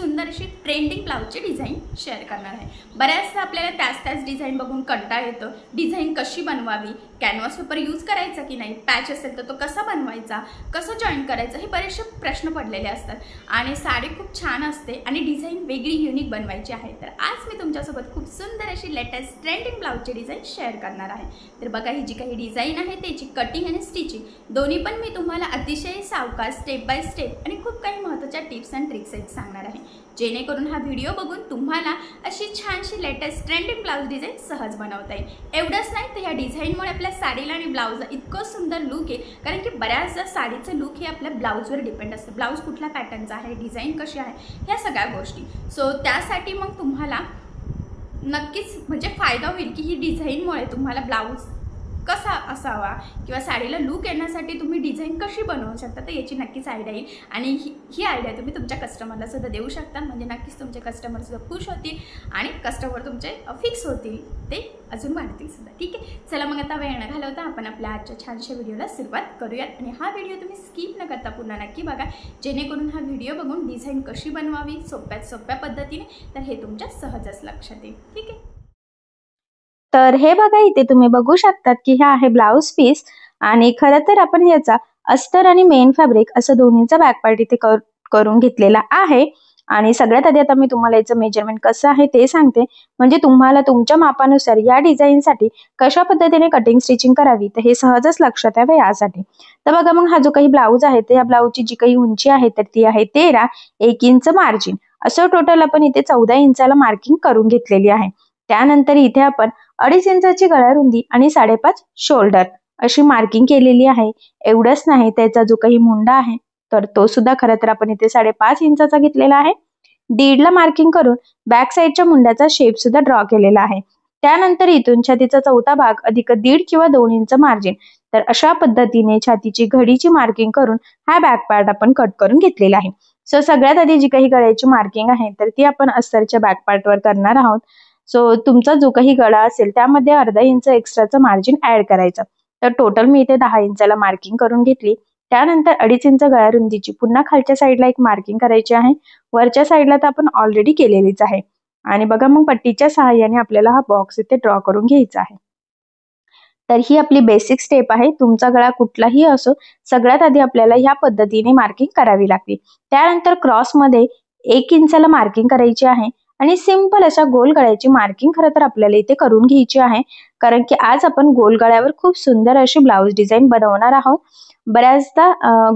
सुंदर अशी trending ब्लाउजची design share करणार आहे। बऱ्याचदा आपल्याला त्याच डिझाईन बघून कंटाळा येतो। डिझाईन कशी बनवावी, कॅनव्हास पेपर यूज करायचा की नाही, पॅच असेल तर तो कसा बनवायचा, कसं जॉईन करायचं, हे बरेचसे प्रश्न पडलेले असतात आणि साडी खूप छान असते आणि डिझाईन वेगळी युनिक बनवायची आहे। तर आज मी तुमच्यासोबत खूप सुंदर अशी लेटेस्ट ट्रेंडिंग ब्लाउजची डिझाईन शेअर करणार आहे। तर बघा, ही जी काही डिझाईन आहे त्याची कटिंग आणि स्टिचिंग दोन्ही पण मी तुम्हाला अतिशय सावकाश स्टेप बाय स्टेप आणि खूप काही महत्त्वाच्या टिप्स अँड ट्रिक्स सांगणार आहे, जेणेकरून हा व्हिडिओ बघून तुम्हाला अशी छानशी लेटेस्ट ट्रेंडिंग ब्लाउज डिझाईन सहज बनवता येईल। एवढंच नाही तर या डिझाईनमुळे आपल्या साडीला आणि ब्लाउजला इतकं सुंदर लुक येईल, कारण की बऱ्याचदा साडीचं लुक हे आपल्या ब्लाउजवर डिपेंड असतं। ब्लाउज कुठल्या पॅटर्नचा आहे, डिझाईन कशी आहे, ह्या सगळ्या गोष्टी। सो त्यासाठी मग तुम्हाला नक्कीच म्हणजे फायदा होईल की ही डिझाईनमुळे तुम्हाला ब्लाउज कसा असावा किंवा साडीला लुक येण्यासाठी तुम्ही डिझाईन कशी बनवू शकता, तर याची नक्कीच आयडिया येईल आणि ही आयडिया तुम्ही तुमच्या कस्टमरला सुद्धा देऊ शकता। म्हणजे नक्कीच तुमचे कस्टमर सुद्धा खुश होतील आणि कस्टमर तुमचे फिक्स होतील, ते अजून वाढतील सुद्धा। ठीक आहे, चला मग आता वेळ न घालवता आपण आपल्या आजच्या छानशा व्हिडिओला सुरुवात करूयात आणि हा व्हिडिओ तुम्ही स्किप न करता पुन्हा नक्की बघा, जेणेकरून हा व्हिडिओ बघून डिझाईन कशी बनवावी सोप्यात सोप्या पद्धतीने, तर हे तुमच्या सहजच लक्षात येईल। ठीक आहे, तर हे बघा, इथे तुम्ही बघू शकतात की हे आहे ब्लाउज पीस आणि खरं तर आपण याचा अस्तर आणि मेन फॅब्रिक असं दोन्हीचा बॅक पार्ट इथे करून घेतलेला आहे। आणि सगळ्यात आधी आता मी तुम्हाला याचं मेजरमेंट कसं आहे ते सांगते, म्हणजे तुम्हाला तुमच्या मापानुसार या डिझाईनसाठी कशा पद्धतीने कटिंग स्टिचिंग करावी तर हे सहजच लक्षात यावं यासाठी। तर बघा, मग हा जो काही ब्लाउज आहे तर या ब्लाउजची जी काही उंची आहे तर ती आहे 13, 1 इंच मार्जिन, असं टोटल आपण इथे 14 इंचाला मार्किंग करून घेतलेली आहे। त्यानंतर इथे आपण 2.5 इंचाची गळा रुंदी आणि 5.5 शोल्डर अशी मार्किंग केलेली आहे। एवढंच नाही, त्याचा जो काही मुंडा आहे तर तो सुद्धा खरं तर आपण इथे 5.5 इंचाचा घेतलेला आहे। 1.5 ला मार्किंग करून बॅक साईडच्या मुंड्याचा शेप सुद्धा ड्रॉ केलेला आहे। त्यानंतर इथून छातीचा चौथा भाग अधिक 1.5 किंवा 2 इंच मार्जिन, तर अशा पद्धतीने छातीची घडीची मार्किंग करून हा बॅक पार्ट आपण कट करून घेतलेला आहे। सो सगळ्यात आधी जी काही गळ्याची मार्किंग आहे तर ती आपण अस्तरच्या बॅक पार्टवर करणार आहोत। सो तुमचा जो काही गळा असेल त्यामध्ये 1/2 इंच एक्स्ट्राचं मार्जिन ऍड करायचं। तर टोटल मी इथे 10 इंचाला मार्किंग करून घेतली। त्यानंतर 2.5 इंच गळा रुंदीची पुन्हा खालच्या साईडला एक मार्किंग करायची आहे। वरच्या साईडला तर आपण ऑलरेडी केलेलीच आहे। आणि बघा, मग पट्टीच्या सहाय्याने आपल्याला हा बॉक्स इथे ड्रॉ करून घ्यायचा आहे। तर ही आपली बेसिक स्टेप आहे। तुमचा गळा कुठलाही असो, सगळ्यात आधी आपल्याला ह्या पद्धतीने मार्किंग करावी लागते। त्यानंतर क्रॉसमध्ये 1 इंचाला मार्किंग करायची आहे आणि सिंपल अशा गोल गळ्याची मार्किंग खरं तर आपल्याला इथे करून घ्यायची आहे, कारण की आज आपण गोल गळ्यावर खूप सुंदर अशी ब्लाउज डिझाईन बनवणार आहोत। बऱ्याचदा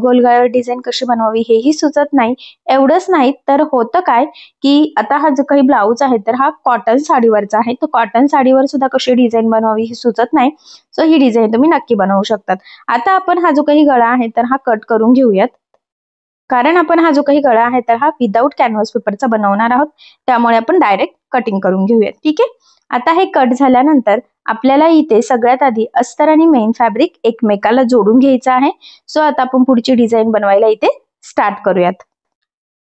गोल गळ्यावर डिझाईन कशी बनवावी हेही सुचत नाही। एवढंच नाही तर होतं काय की आता हा जो काही ब्लाउज आहे तर हा कॉटन साडीवरचा आहे, तर कॉटन साडीवर सुद्धा कशी डिझाईन बनवावी हे सुचत नाही। सो ही डिझाईन तुम्ही नक्की बनवू शकतात। आता आपण हा जो काही गळा आहे तर हा कट करून घेऊयात, कारण आपण हा जो काही गळा आहे तर हा विदाऊट कॅनव्हास पेपरचा बनवणार आहोत, त्यामुळे आपण डायरेक्ट कटिंग करून घेऊयात। ठीक आहे, आता हे कट झाल्यानंतर आपल्याला इथे सगळ्यात आधी अस्तर आणि मेन फॅब्रिक एकमेकाला जोडून घ्यायचं आहे। सो आता आपण पुढची डिझाईन बनवायला इथे स्टार्ट करूयात।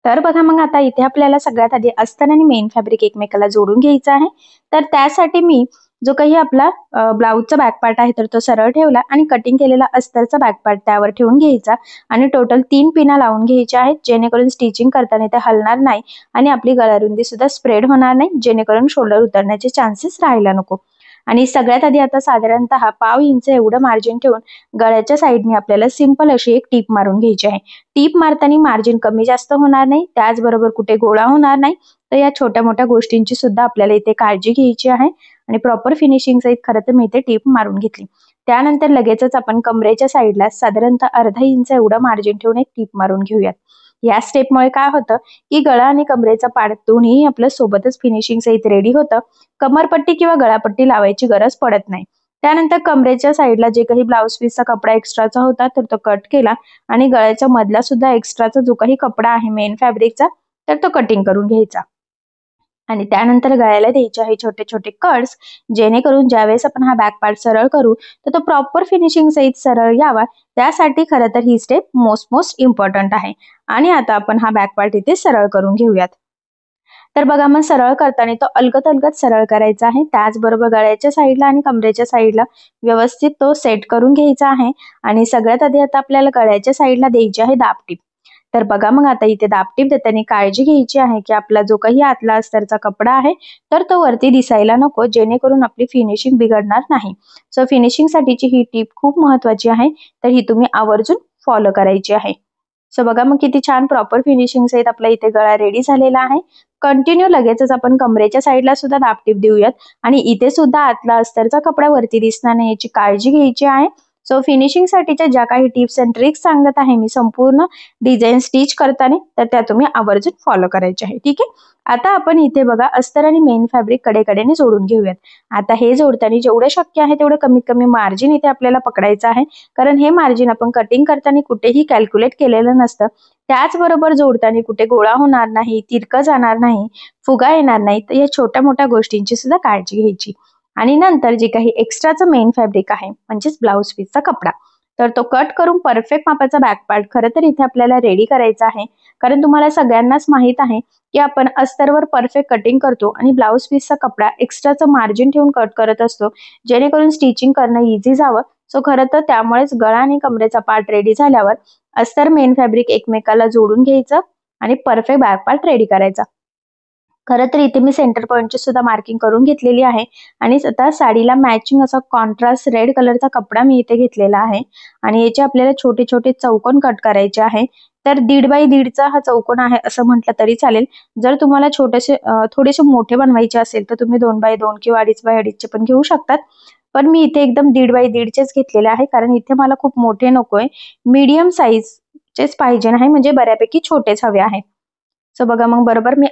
तर बघा, मग आता इथे आपल्याला सगळ्यात आधी अस्तर आणि मेन फॅब्रिक एकमेकाला जोडून घ्यायचं आहे। तर त्यासाठी मी जो काही आपला ब्लाउजचा बॅक पार्ट आहे तर तो सरळ ठेवला आणि कटिंग केलेला अस्तरचा बॅक पार्ट त्यावर ठेवून घ्यायचा आणि टोटल 3 पिना लावून घ्यायच्या आहेत, जेणेकरून स्टिचिंग करताना ते हलणार नाही आणि आपली गळारुंदी सुद्धा स्प्रेड होणार नाही, जेणेकरून शोल्डर उतरण्याचे चान्सेस राहायला नको। आणि सगळ्यात आधी आता साधारणतः 1/2 इंच एवढं मार्जिन ठेवून गळ्याच्या साईडने आपल्याला सिंपल अशी एक टीप मारून घ्यायची आहे। टीप मारताना मार्जिन कमी जास्त होणार नाही, त्याचबरोबर कुठे गोळा होणार नाही, तर या छोट्या मोठ्या गोष्टींची सुद्धा आपल्याला इथे काळजी घ्यायची आहे आणि प्रॉपर फिनिशिंग सहित खरं तर मी इथे टीप मारून घेतली। त्यानंतर लगेचच आपण कमरेच्या साईडला साधारणतः 1/2 इंच एवढं मार्जिन ठेवून एक टीप मारून घेऊयात। या स्टेपमुळे काय होतं की गळा आणि कमरेचा पार्ट दोन्ही आपल्या सोबतच फिनिशिंग सहित रेडी होतं। कमरपट्टी किंवा गळापट्टी लावायची गरज पडत नाही। त्यानंतर कमरेच्या साईडला जे काही ब्लाउज पीसचा कपडा एक्स्ट्राचा होता तर तो कट केला आणि गळ्याच्या मधला सुद्धा एक्स्ट्राचा जो काही कपडा आहे मेन फॅब्रिकचा तर तो कटिंग करून घ्यायचा आणि त्यानंतर गळ्याला द्यायचे आहे छोटे छोटे कट्स, जेणेकरून ज्यावेळेस आपण हा बॅक पार्ट सरळ करू तर तो प्रॉपर फिनिशिंग सहित सरळ यावा, त्यासाठी खरं तर ही स्टेप मोस्ट इम्पॉर्टंट आहे। आणि आता आपण हा बॅक पार्ट इथे सरळ करून घेऊयात। तर बघा, मग सरळ करताना तो अलगद सरळ करायचा आहे। त्याचबरोबर गळ्याच्या साईडला आणि कमरेच्या साईडला व्यवस्थित तो सेट करून घ्यायचा आहे। आणि सगळ्यात आधी आता आपल्याला गळ्याच्या साईडला द्यायची आहे दाबटीप। तर बघा मग आता इथे दाबटीप देताना काळजी घ्यायची आहे की आपला जो काही आतला अस्तरचा कपडा आहे तर तो वरती दिसायला नको, जेणेकरून आपली फिनिशिंग बिघडणार नाही. सो फिनिशिंग साठीची ही टीप खूप महत्वाची आहे, तर ही तुम्ही आवर्जून फॉलो करायची आहे. सो बघा मग किती छान प्रॉपर फिनिशिंग सहित आपला इथे गळा रेडी झालेला आहे. कंटिन्यू लगेचच आपण कमरेच्या साईडला सुद्धा दाबटीप देऊयात आणि इथे सुद्धा आतला अस्तरचा कपडा वरती दिसणार नाही याची काळजी घ्यायची आहे. सो फिनिशिंग साठीच्या ज्या काही टिप्स अँड ट्रिक्स सांगत आहे मी संपूर्ण डिझाईन स्टिच करताना, तर त्या तुम्ही आवर्जून फॉलो करायचे आहे. ठीक आहे. आता आपण इथे बघा अस्तर आणि मेन फॅब्रिक कडेकडेने जोडून घेऊयात. आता हे जोडताना जेवढं शक्य आहे तेवढं कमीत कमी मार्जिन इथे आपल्याला पकडायचं आहे, कारण हे मार्जिन आपण कटिंग करताना कुठेही कॅल्क्युलेट केलेलं नसतं. त्याचबरोबर जोडताना कुठे गोळा होणार नाही, तिरकं जाणार नाही, फुगा येणार नाही, तर या छोट्या मोठ्या गोष्टींची सुद्धा काळजी घ्यायची. आणि नंतर जे काही एक्स्ट्राचं मेन फॅब्रिक आहे म्हणजेच ब्लाउज पीसचा कपडा, तर तो कट करून परफेक्ट मापाचा बॅक पार्ट खरं तर इथे आपल्याला रेडी करायचा आहे. कारण तुम्हाला सगळ्यांनाच माहित आहे की आपण अस्तरवर परफेक्ट कटिंग करतो आणि ब्लाउज पीसचा कपडा एक्स्ट्राचं मार्जिन ठेवून कट करत असतो, जेणेकरून स्टिचिंग करणं इझी जावं. सो खरं तर त्यामुळेच गळा आणि कमरेचा पार्ट रेडी झाल्यावर अस्तर मेन फॅब्रिक एकमेकाला जोडून घ्यायचं आणि परफेक्ट बॅक पार्ट रेडी करायचा. खरं तर इथे मी सेंटर पॉईंटची सुद्धा मार्किंग करून घेतलेली आहे आणि आता साडीला मॅचिंग असा कॉन्ट्रास्ट रेड कलरचा कपडा मी इथे घेतलेला आहे आणि याचे आपल्याला छोटे छोटे चौकोन कट करायचे आहे. तर 1.5 बाय 1.5चा हा चौकोन आहे असं म्हटलं तरी चालेल. जर तुम्हाला थोडेसे मोठे बनवायचे असेल तर तुम्ही 2 बाय 2 किंवा 2.5 बाय 2.5चे पण घेऊ शकतात. पण मी इथे एकदम 1.5 बाय 1.5चेच घेतलेले आहे, कारण इथे मला खूप मोठे नकोय, मीडियम साईजचेच पाहिजे नाही, म्हणजे बऱ्यापैकी छोटेच हवे आहेत. सो बघा मग बरोबर मी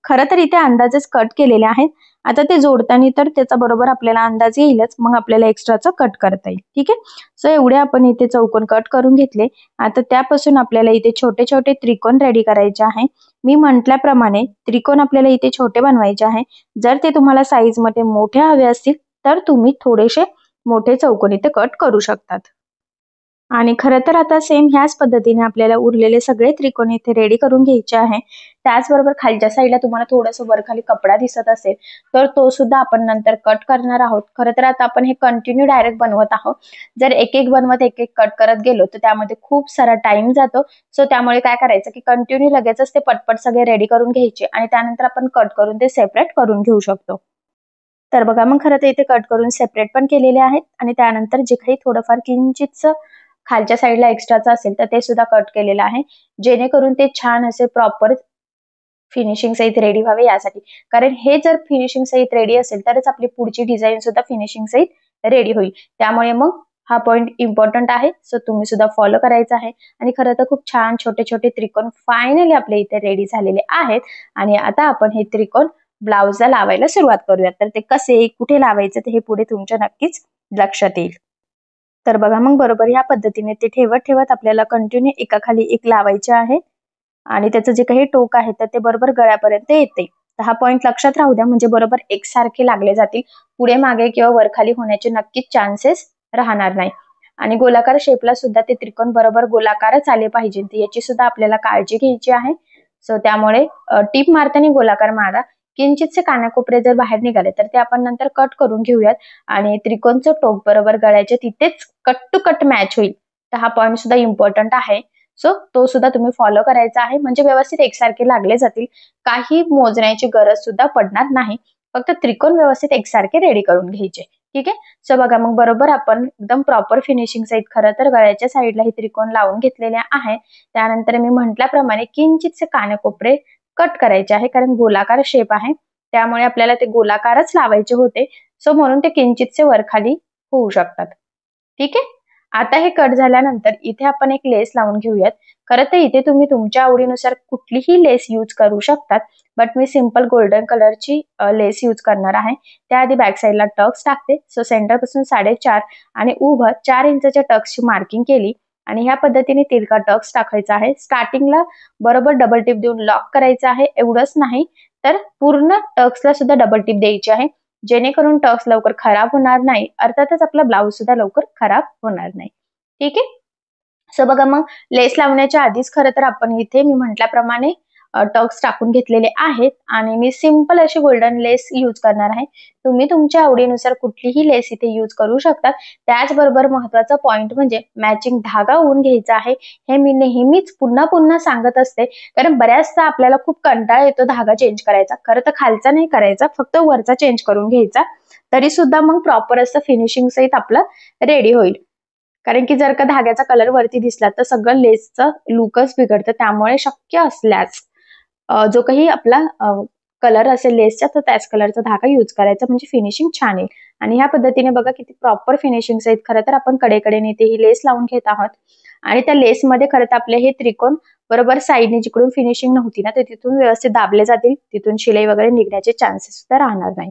खरं तर इथे अंदाजेच कट केलेले आहेत. आता ते जोडताना तर त्याचा बरोबर आपल्याला अंदाज येईलच, मग आपल्याला एक्स्ट्राचं कट करता येईल. ठीक आहे. सो एवढे आपण इथे चौकोन कट करून घेतले. आता त्यापासून आपल्याला इथे छोटे छोटे त्रिकोण रेडी करायचे आहे. मी म्हटल्याप्रमाणे त्रिकोण आपल्याला इथे छोटे बनवायचे आहे. जर ते तुम्हाला साईज मध्ये मोठे हवे असतील तर तुम्ही थोडेसे मोठे चौकोन इथे कट करू शकतात. आणि खरं तर आता सेम ह्याच पद्धतीने आपल्याला उरलेले सगळे त्रिकोण इथे रेडी करून घ्यायचे आहे. त्याचबरोबर खालच्या साईडला तुम्हाला थोडंसं वरखाली कपडा दिसत असेल तर तो सुद्धा आपण नंतर कट करणार आहोत. खरं तर आता आपण हे कंटिन्यू डायरेक्ट बनवत आहोत. जर एक एक बनवत एक एक कट करत गेलो तर त्यामध्ये खूप सारा टाइम जातो. सो त्यामुळे काय करायचं की कंटिन्यू लगेचच ते पटपट सगळे रेडी करून घ्यायचे आणि त्यानंतर आपण कट करून ते सेपरेट करून घेऊ शकतो. तर बघा मग खरं तर इथे कट करून सेपरेट पण केलेले आहेत आणि त्यानंतर जे काही थोडंफार किंचितचं खालच्या साईडला एक्स्ट्राचं असेल तर ते सुद्धा कट केलेलं आहे, जेणेकरून ते छान असे प्रॉपर फिनिशिंग सहित रेडी व्हावे यासाठी. कारण हे जर फिनिशिंग सहित रेडी असेल तरच आपली पुढची डिझाईन सुद्धा फिनिशिंग सहित रेडी होईल. त्यामुळे मग हा पॉइंट इम्पॉर्टंट आहे. सो तुम्ही सुद्धा फॉलो करायचा आहे. आणि खरं तर खूप छान छोटे छोटे त्रिकोण फायनली आपल्या इथे रेडी झालेले आहेत. आणि आता आपण हे त्रिकोण ब्लाउजला लावायला सुरुवात करूयात. तर ते कसे कुठे लावायचे ते हे पुढे तुमच्या नक्कीच लक्षात येईल. तर बघा मग बरोबर या पद्धतीने ते ठेवत ठेवत आपल्याला कंटिन्यू एकाखाली एक लावायचे आहे आणि त्याचं जे काही टोक आहे तर ते बरोबर गळ्यापर्यंत येते. तर हा पॉइंट लक्षात राहू द्या, म्हणजे बरोबर एकसारखे लागले जातील. पुढे मागे किंवा वरखाली होण्याचे नक्कीच चान्सेस राहणार नाही. आणि गोलाकार शेपला सुद्धा ते त्रिकोण बरोबर गोलाकारच आले पाहिजे, याची सुद्धा आपल्याला काळजी घ्यायची आहे. सो त्यामुळे टीप मारताना गोलाकार मारा. किंचितचे कानाकोपरे जर बाहेर निघाले तर ते आपण नंतर कट करून घेऊयात आणि त्रिकोणचं टोक बरोबर गळ्याच्या तिथेच कट टू कट मॅच होईल. तर हा पॉइंट सुद्धा इम्पॉर्टंट आहे. सो तो सुद्धा तुम्ही फॉलो करायचा आहे, म्हणजे व्यवस्थित एकसारखे लागले जातील. काही मोजण्याची गरज सुद्धा पडणार नाही. फक्त त्रिकोण व्यवस्थित एकसारखे रेडी करून घ्यायचे. ठीक आहे. सो बघा मग बरोबर आपण एकदम प्रॉपर फिनिशिंग सहित खरं तर गळ्याच्या साईडला हे त्रिकोण लावून घेतलेले आहे. त्यानंतर मी म्हटल्याप्रमाणे किंचितचे कानाकोपरे कट करायचे आहे, कारण गोलाकार शेप आहे त्यामुळे आपल्याला ते गोलाकारच लावायचे होते. सो म्हणून ते किंचितचे वरखाली होऊ शकतात. ठीक आहे. आता हे कट झाल्यानंतर इथे आपण एक लेस लावून घेऊयात. खरं तर इथे तुम्ही तुमच्या आवडीनुसार कुठलीही लेस यूज करू शकतात, बट मी सिंपल गोल्डन कलरची लेस यूज करणार आहे. त्याआधी बॅक साईडला टक्स टाकते. सो सेंटर पासून 4.5 आणि उभं 4 इंचच्या टक्सची मार्किंग केली आणि ह्या पद्धतीने तिरका टक्स टाकायचा आहे. स्टार्टिंगला बरोबर डबल टिप देऊन लॉक करायचं आहे. एवढंच नाही तर पूर्ण टक्सला सुद्धा डबल टिप द्यायची आहे, जेणेकरून टक्स लवकर खराब होणार नाही. अर्थातच आपला ब्लाउज सुद्धा लवकर खराब होणार नाही. ठीक आहे. सो बघा मग लेस लावण्याच्या आधीच खरं तर आपण इथे मी म्हटल्याप्रमाणे टक्स टाकून घेतलेले आहेत आणि मी सिंपल अशी गोल्डन लेस यूज करणार आहे. तुम्ही तुमच्या आवडीनुसार कुठलीही लेस इथे यूज करू शकता. त्याचबरोबर महत्वाचा पॉइंट म्हणजे मॅचिंग धागा होऊन घ्यायचा आहे. हे मी नेहमीच पुन्हा पुन्हा सांगत असते, कारण बऱ्याचदा आपल्याला खूप कंटाळा येतो धागा चेंज करायचा. खरं तर खालचा नाही करायचा, फक्त वरचा चेंज करून घ्यायचा, तरी सुद्धा मग प्रॉपर असं फिनिशिंग सहित आपलं रेडी होईल. कारण की जर का धाग्याचा कलर वरती दिसला तर सगळं लेसचं लुकच बिघडतं. त्यामुळे शक्य असल्यास जो काही आपला कलर असेल लेसचा तर त्याच कलरचा धागा यूज करायचा, म्हणजे फिनिशिंग छान येईल. आणि ह्या पद्धतीने बघा किती प्रॉपर फिनिशिंग सहित खरं तर आपण कडेकडेने इथे ही लेस लावून घेत आहोत. आणि त्या लेसमध्ये खरं तर आपले हे त्रिकोण बरोबर साईडने जिकडून फिनिशिंग नव्हती ना ते तिथून व्यवस्थित दाबले जातील, तिथून शिलाई वगैरे निघण्याचे चान्सेस सुद्धा राहणार नाही.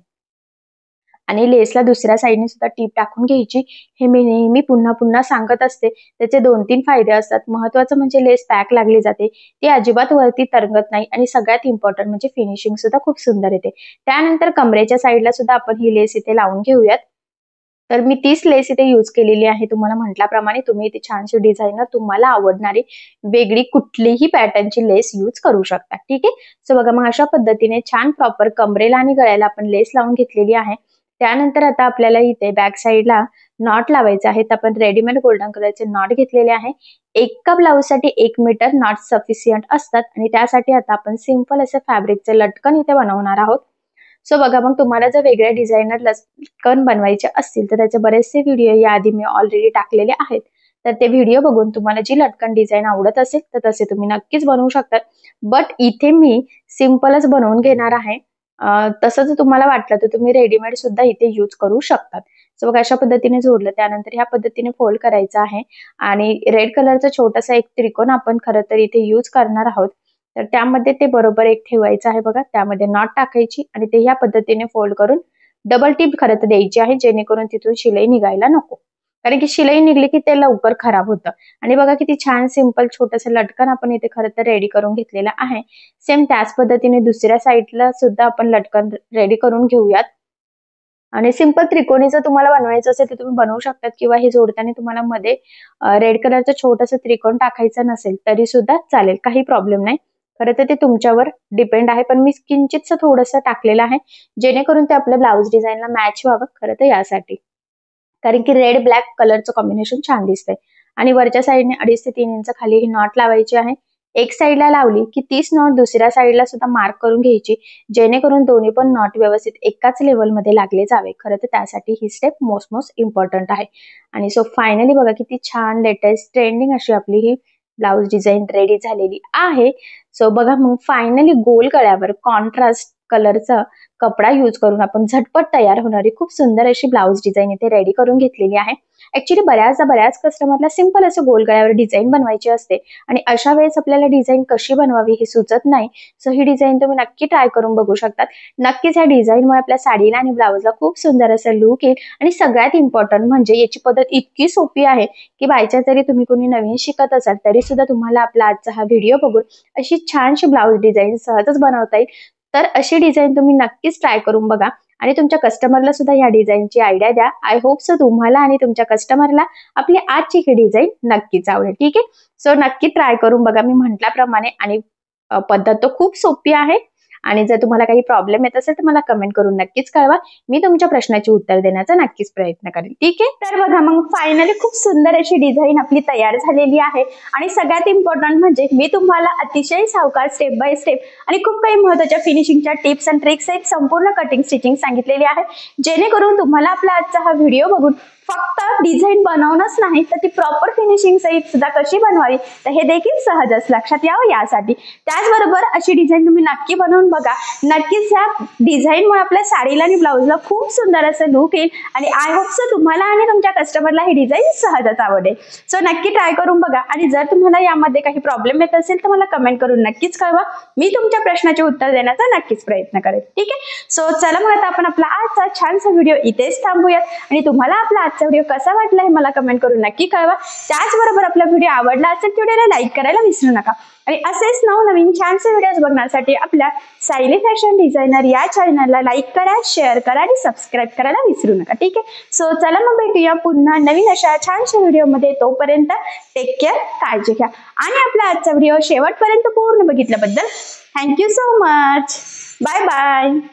आणि लेसला दुसऱ्या साईडने सुद्धा टीप टाकून घ्यायची. हे मी नेहमी पुन्हा पुन्हा सांगत असते. त्याचे 2-3 फायदे असतात. महत्वाचं म्हणजे लेस पॅक लागली जाते, ती अजिबात वरती तरंगत नाही आणि सगळ्यात इम्पॉर्टंट म्हणजे फिनिशिंग सुद्धा खूप सुंदर येते. त्यानंतर कमरेच्या साईडला सुद्धा आपण ही लेस इथे लावून घेऊयात. तर मी 30 लेस इथे यूज केलेली आहे. तुम्हाला म्हटल्याप्रमाणे तुम्ही इथे छानशी डिझायनर तुम्हाला आवडणारी वेगळी कुठलीही पॅटर्नची लेस यूज करू शकता. ठीक आहे. सो बघा मग अशा पद्धतीने छान प्रॉपर कमरेला आणि गळ्याला आपण लेस लावून घेतलेली आहे. त्यानंतर आता आपल्याला इथे बॅक साईडला नॉट लावायचे आहेत. आपण रेडीमेड गोल्डन कलरचे नॉट घेतलेले आहे. एका ब्लाउज साठी 1 मीटर नॉट सफिशियंट असतात आणि त्यासाठी आता आपण सिंपल असे फॅब्रिकचे लटकन इथे बनवणार आहोत. सो बघा मग तुम्हाला जर वेगळ्या डिझायनर लटकन बनवायचे असतील तर त्याचे बरेचसे व्हिडिओ याआधी मी ऑलरेडी टाकलेले आहेत. तर ते व्हिडिओ बघून तुम्हाला जी लटकन डिझाईन आवडत असेल तर तसे तुम्ही नक्कीच बनवू शकता. बट इथे मी सिंपलच बनवून घेणार आहे. तसं जर तुम्हाला वाटलं तर तुम्ही रेडीमेड सुद्धा इथे यूज करू शकतात. सो बघा अशा पद्धतीने जोडलं, त्यानंतर ह्या पद्धतीने फोल्ड करायचं आहे आणि रेड कलरचा छोटासा एक त्रिकोण आपण खरं तर इथे यूज करणार आहोत. तर त्यामध्ये ते बरोबर एक ठेवायचं आहे. बघा त्यामध्ये नॉट टाकायची आणि ते ह्या पद्धतीने फोल्ड करून डबल टिप खरं तर द्यायची आहे, जेणेकरून तिथून शिलाई निघायला नको. कारण की शिलाई निघली की ते लवकर खराब होतं. आणि बघा किती छान सिंपल छोटंसं लटकन आपण इथे खरं तर रेडी करून घेतलेलं आहे. सेम त्याच पद्धतीने दुसऱ्या साईडला सुद्धा आपण लटकन रेडी करून घेऊयात. आणि सिंपल त्रिकोणी जर तुम्हाला बनवायचं असेल तर तुम्ही बनवू शकतात, किंवा हे जोडताना तुम्हाला मध्ये रेड कलरचं छोटंसं त्रिकोण टाकायचं नसेल तरी सुद्धा चालेल, काही प्रॉब्लेम नाही. खरं तर ते तुमच्यावर डिपेंड आहे, पण मी किंचितसं थोडंसं टाकलेलं आहे जेणेकरून ते आपल्या ब्लाऊज डिझाईनला मॅच व्हावं खरं तर यासाठी. कारण की रेड ब्लॅक कलरचं कॉम्बिनेशन छान दिसतंय. आणि वरच्या साईडने 2.5 ते 3 इंच खाली ही नॉट लावायची आहे. एक साईडला लावली की 30 नॉट दुसऱ्या साईडला सुद्धा मार्क करून घ्यायची, जेणेकरून दोन्ही पण नॉट व्यवस्थित एकाच लेवलमध्ये लागले जावे. खरं तर त्यासाठी ही स्टेप मोस्ट इम्पॉर्टंट आहे. आणि सो फायनली बघा किती छान लेटेस्ट ट्रेंडिंग अशी आपली ही ब्लाउज डिझाईन रेडी झालेली आहे. सो बघा मग फायनली गोल गळ्यावर कॉन्ट्रास्ट कलरचा कपडा यूज करून आपण झटपट तयार होणारी खूप सुंदर अशी ब्लाउज डिझाईन इथे रेडी करून घेतलेली आहे. ऍक्च्युली बऱ्याच कस्टमरला सिंपल असं गोल गळ्यावर डिझाईन बनवायची असते आणि अशा वेळेस आपल्याला डिझाईन कशी बनवावी हे सुचत नाही. सो ही डिझाईन तुम्ही नक्की ट्राय करून बघू शकतात. नक्कीच ह्या डिझाईनमुळे आपल्या साडीला आणि ब्लाउजला खूप सुंदर असं लुक येईल. आणि सगळ्यात इम्पॉर्टंट म्हणजे याची पद्धत इतकी सोपी आहे की बायचान्स जरी तुम्ही कोणी नवीन शिकत असाल तरी सुद्धा तुम्हाला आपला आजचा हा व्हिडिओ बघून अशी छानशी ब्लाउज डिझाईन सहजच बनवता येईल. तर अशी डिझाईन तुम्ही नक्कीच ट्राय करून बघा आणि तुमच्या कस्टमरला सुद्धा ह्या डिझाईनची आयडिया द्या. आय होप सो तुम्हाला आणि तुमच्या कस्टमरला आपली आजची ही डिझाईन नक्कीच आवडेल. ठीक आहे. सो नक्की ट्राय करून बघा मी म्हटल्याप्रमाणे. आणि पद्धत तर खूप सोपी आहे. आणि जर तुम्हाला काही प्रॉब्लेम येत असेल तर मला कमेंट करून नक्कीच कळवा. मी तुमच्या प्रश्नाची उत्तर देण्याचा नक्कीच प्रयत्न करेन. ठीक आहे. तर बघा मग फायनली खूप सुंदर अशी डिझाईन आपली तयार झालेली आहे. आणि सगळ्यात इम्पॉर्टंट म्हणजे मी तुम्हाला अतिशय सावकाश स्टेप बाय स्टेप आणि खूप काही महत्त्वाच्या फिनिशिंगच्या टिप्स अँड ट्रिक्स आहेत संपूर्ण कटिंग स्टिचिंग सांगितलेली आहे, जेणेकरून तुम्हाला आपला आजचा हा व्हिडिओ बघून फक्त डिझाईन बनवणंच नाही तर ती प्रॉपर फिनिशिंग सहित सुद्धा कशी बनवावी तर हे देखील सहजच लक्षात यावं यासाठी. त्याचबरोबर अशी डिझाईन तुम्ही नक्की बनवून बघा. नक्कीच ह्या डिझाईनमुळे आपल्या साडीला आणि ब्लाऊजला खूप सुंदर असं लुक येईल. आणि आय होप सो तुम्हाला आणि तुमच्या कस्टमरला ही डिझाईन सहजच आवडेल. सो नक्की ट्राय करून बघा. आणि जर तुम्हाला यामध्ये काही प्रॉब्लेम येत असेल तर मला कमेंट करून नक्कीच कळवा. मी तुमच्या प्रश्नाचे उत्तर देण्याचा नक्कीच प्रयत्न करेन. ठीक आहे. सो चला मग आता आपण आपला आजचा छानसा व्हिडिओ इथेच थांबूयात. आणि तुम्हाला आपला आजचा व्हिडिओ कसा वाटला हे मला कमेंट करून नक्की कळवा. त्याचबरोबर आपला व्हिडिओ आवडला असेल तर व्हिडिओला लाईक करायला विसरू नका. आणि असेच नवनवीन छानसे व्हिडिओज बघण्यासाठी आपल्या सायली फॅशन डिझायनर या चॅनलला लाईक करा, शेअर करा आणि सबस्क्राईब करायला विसरू नका. ठीक आहे. सो चला मग भेटूया पुन्हा नवीन अशा छानशा व्हिडिओमध्ये. तोपर्यंत टेक केअर, काळजी घ्या. आणि आपला आजचा व्हिडिओ शेवटपर्यंत पूर्ण बघितल्याबद्दल thank you so much. Bye bye.